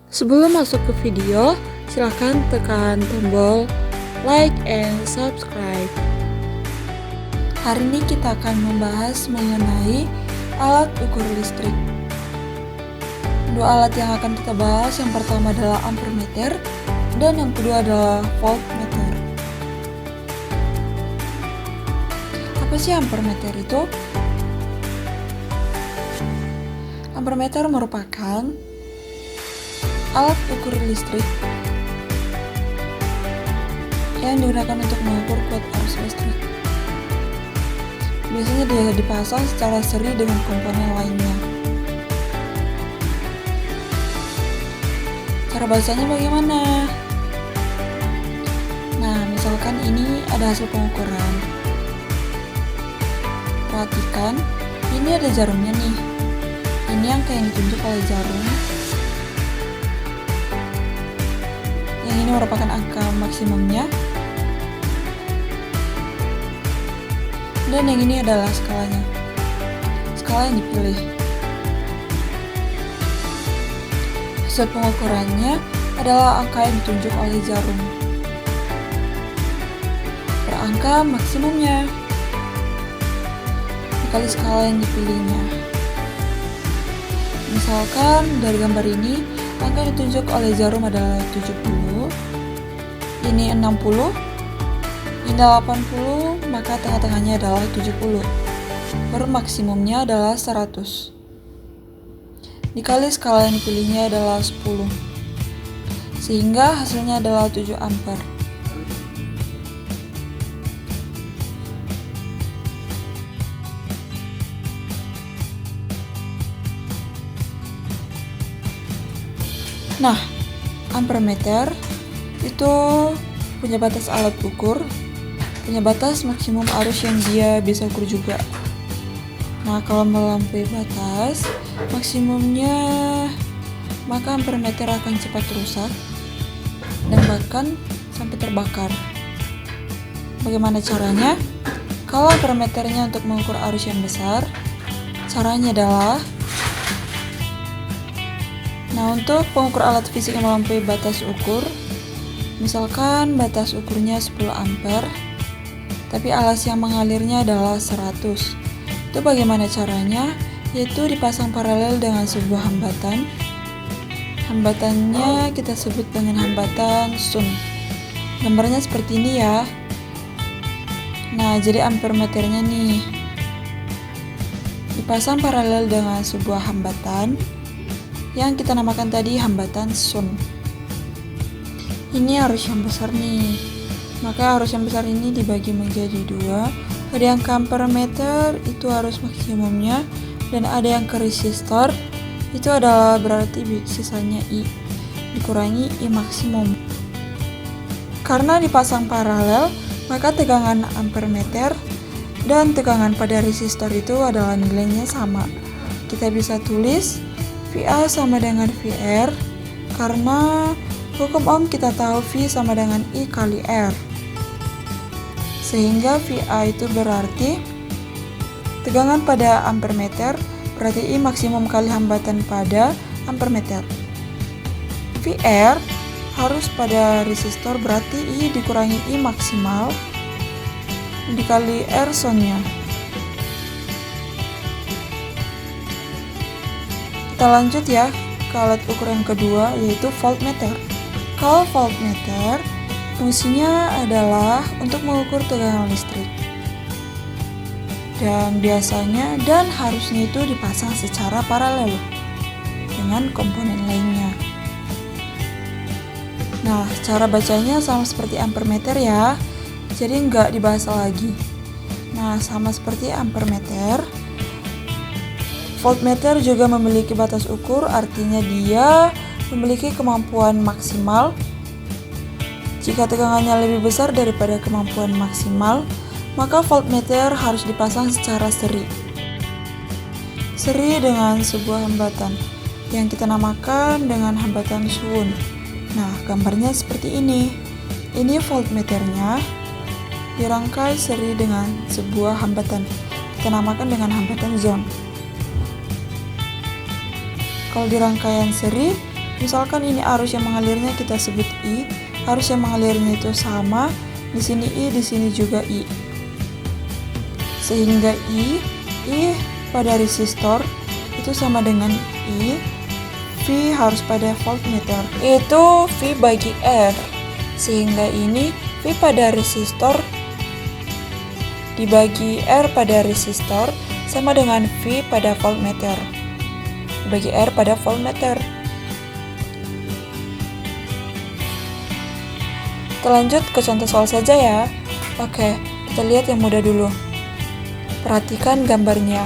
Sebelum masuk ke video, silakan tekan tombol like and subscribe. Hari ini kita akan membahas mengenai alat ukur listrik. Dua alat yang akan kita bahas, yang pertama adalah ampermeter dan yang kedua adalah voltmeter. Apa sih ampermeter itu? Ampermeter merupakan alat ukur listrik yang digunakan untuk mengukur kuat arus listrik. Biasanya dia dipasang secara seri dengan komponen lainnya. Cara bacanya bagaimana? Nah, misalkan ini ada hasil pengukuran. Perhatikan, ini ada jarumnya nih. Ini angka yang ditunjuk oleh jarum. Yang ini merupakan angka maksimumnya. Dan yang ini adalah skalanya. Skala yang dipilih. Hasil pengukurannya adalah angka yang ditunjuk oleh jarum. Per angka maksimumnya dikali skala yang dipilihnya. Misalkan dari gambar ini, angka yang ditunjuk oleh jarum adalah 70, ini 60, ini 80, maka tengah-tengahnya adalah 70. Per maksimumnya adalah 100. Dikali skala yang dipilihnya adalah 10. Sehingga hasilnya adalah 7 ampere. Nah, ampermeter itu punya batas alat ukur, punya batas maksimum arus yang dia bisa ukur juga. Nah, kalau melampaui batas maksimumnya, maka ampermeter akan cepat rusak dan bahkan sampai terbakar. Bagaimana caranya? Kalau ampermeternya untuk mengukur arus yang besar, caranya adalah, untuk pengukur alat fisik yang melampaui batas ukur, misalkan batas ukurnya 10 ampere, tapi alas yang mengalirnya adalah 100. Itu bagaimana caranya? Yaitu dipasang paralel dengan sebuah hambatan. Hambatannya kita sebut dengan hambatan Sun. Gambarnya seperti ini ya. Nah, jadi ampermeternya nih dipasang paralel dengan sebuah hambatan yang kita namakan tadi hambatan Sun. Ini arus yang besar nih, maka arus yang besar ini dibagi menjadi dua. Ada yang ke ampermeter, itu arus maksimumnya, dan ada yang ke resistor, itu adalah berarti sisanya I dikurangi I maksimum. Karena dipasang paralel, maka tegangan ampermeter dan tegangan pada resistor itu adalah nilainya sama. Kita bisa tulis VA sama dengan VR, karena hukum Ohm kita tahu V sama dengan I kali R. Sehingga VA itu berarti tegangan pada ampermeter berarti I maksimum kali hambatan pada ampermeter. VR harus pada resistor berarti I dikurangi I maksimal dikali R sonnya. Kita lanjut ya ke alat ukur yang kedua, yaitu voltmeter. Kalau voltmeter fungsinya adalah untuk mengukur tegangan listrik. Dan biasanya dan harusnya itu dipasang secara paralel dengan komponen lainnya. Nah, cara bacanya sama seperti ampermeter ya. Jadi nggak dibahas lagi. Nah, sama seperti ampermeter, voltmeter juga memiliki batas ukur, artinya dia memiliki kemampuan maksimal. Jika tegangannya lebih besar daripada kemampuan maksimal, maka voltmeter harus dipasang secara seri. Seri dengan sebuah hambatan yang kita namakan dengan hambatan Sun. Nah, gambarnya seperti ini. Ini voltmeternya dirangkai seri dengan sebuah hambatan. Kita namakan dengan hambatan zone. Kalau di rangkaian seri, Misalkan ini arus yang mengalirnya kita sebut I, arus yang mengalirnya itu sama, di sini I, di sini juga I. Sehingga I pada resistor itu sama dengan I, V harus pada voltmeter, itu V bagi R. Sehingga ini V pada resistor dibagi R pada resistor sama dengan V pada voltmeter, dibagi R pada voltmeter. Kita lanjut ke contoh soal saja ya. Oke, kita lihat yang mudah dulu. Perhatikan gambarnya.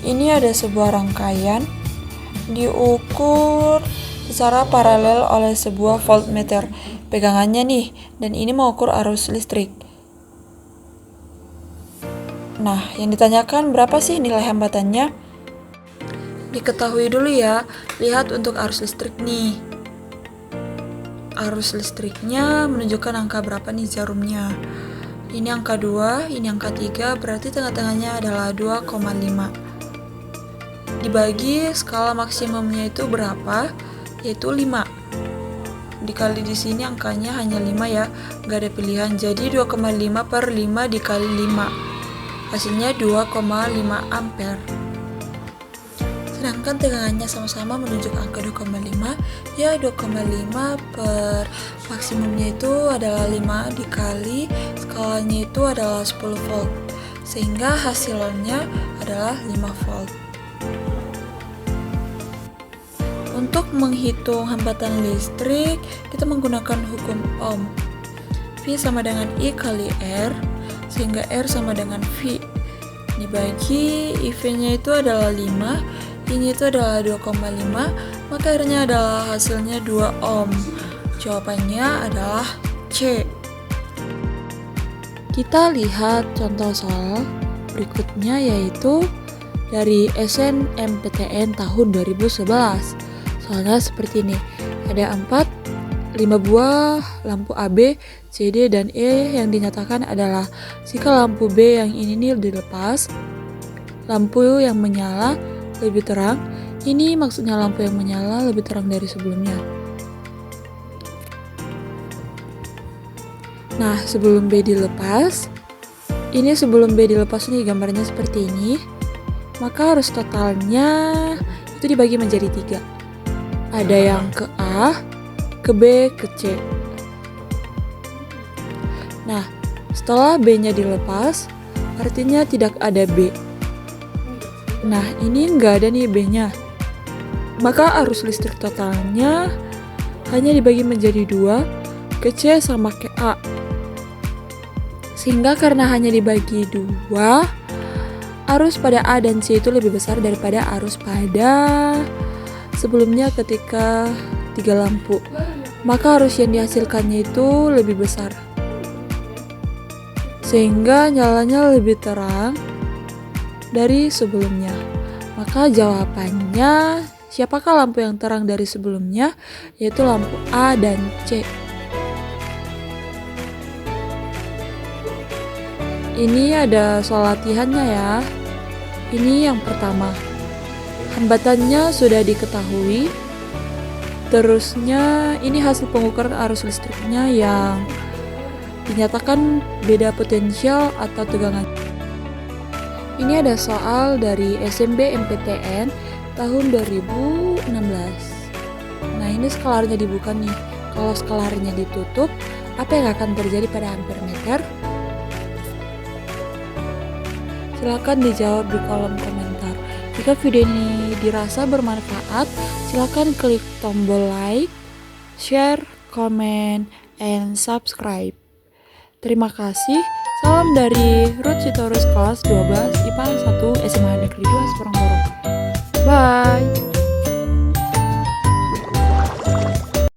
Ini ada sebuah rangkaian diukur secara paralel oleh sebuah voltmeter. Pegangannya nih, dan ini mengukur arus listrik. Nah, yang ditanyakan berapa sih nilai hambatannya? Diketahui dulu ya, lihat untuk arus listrik nih. Arus listriknya menunjukkan angka berapa nih jarumnya. Ini angka 2, ini angka 3, berarti tengah-tengahnya adalah 2,5. Dibagi skala maksimumnya itu berapa? Yaitu 5. Dikali di sini angkanya hanya 5 ya, nggak ada pilihan. Jadi 2,5 per 5 dikali 5. Hasilnya 2,5 ampere. Sedangkan tegangannya sama-sama menunjuk angka 2,5, ya 2,5 per maksimumnya itu adalah 5 dikali skalanya itu adalah 10 volt, sehingga hasilnya adalah 5 volt. Untuk menghitung hambatan listrik, kita menggunakan hukum Ohm. V sama dengan I kali R, sehingga R sama dengan V. Dibagi IV-nya itu adalah 5, ini itu adalah 2,5, maka R-nya adalah hasilnya 2 ohm. Jawabannya adalah C. Kita lihat contoh soal berikutnya, yaitu dari SNMPTN tahun 2011. Soalnya seperti ini, ada 5 buah lampu AB, CD, dan E yang dinyatakan adalah jika lampu B yang ini nih dilepas, lampu yang menyala lebih terang. Ini maksudnya lampu yang menyala lebih terang dari sebelumnya. Nah, sebelum B dilepas, ini sebelum B dilepas nih gambarnya seperti ini, maka arus totalnya itu dibagi menjadi 3. Ada yang ke A, ke B, ke C. Nah, setelah B-nya dilepas, artinya tidak ada B. Nah, ini nggak ada nih B-nya. Maka arus listrik totalnya hanya dibagi menjadi 2, ke C sama ke A. Sehingga karena hanya dibagi 2, arus pada A dan C itu lebih besar daripada arus pada sebelumnya ketika 3 lampu. Maka arus yang dihasilkannya itu lebih besar, sehingga nyalanya lebih terang dari sebelumnya. Maka jawabannya, siapakah lampu yang terang dari sebelumnya? Yaitu lampu A dan C. Ini ada soal latihannya ya. Ini yang pertama. Hambatannya sudah diketahui. Terusnya ini hasil pengukuran arus listriknya yang dinyatakan beda potensial atau tegangan. Ini ada soal dari SNMPTN tahun 2016. Nah, ini skalarnya dibuka nih. Kalau skalarnya ditutup, apa yang akan terjadi pada ampere meter? Silakan dijawab di kolom komentar. Jika video ini dirasa bermanfaat, silakan klik tombol like, share, comment, and subscribe. Terima kasih. Salam dari Ruth Sitorus kelas 12 IPA 1 SMA Negeri 2 Semarang. Bye.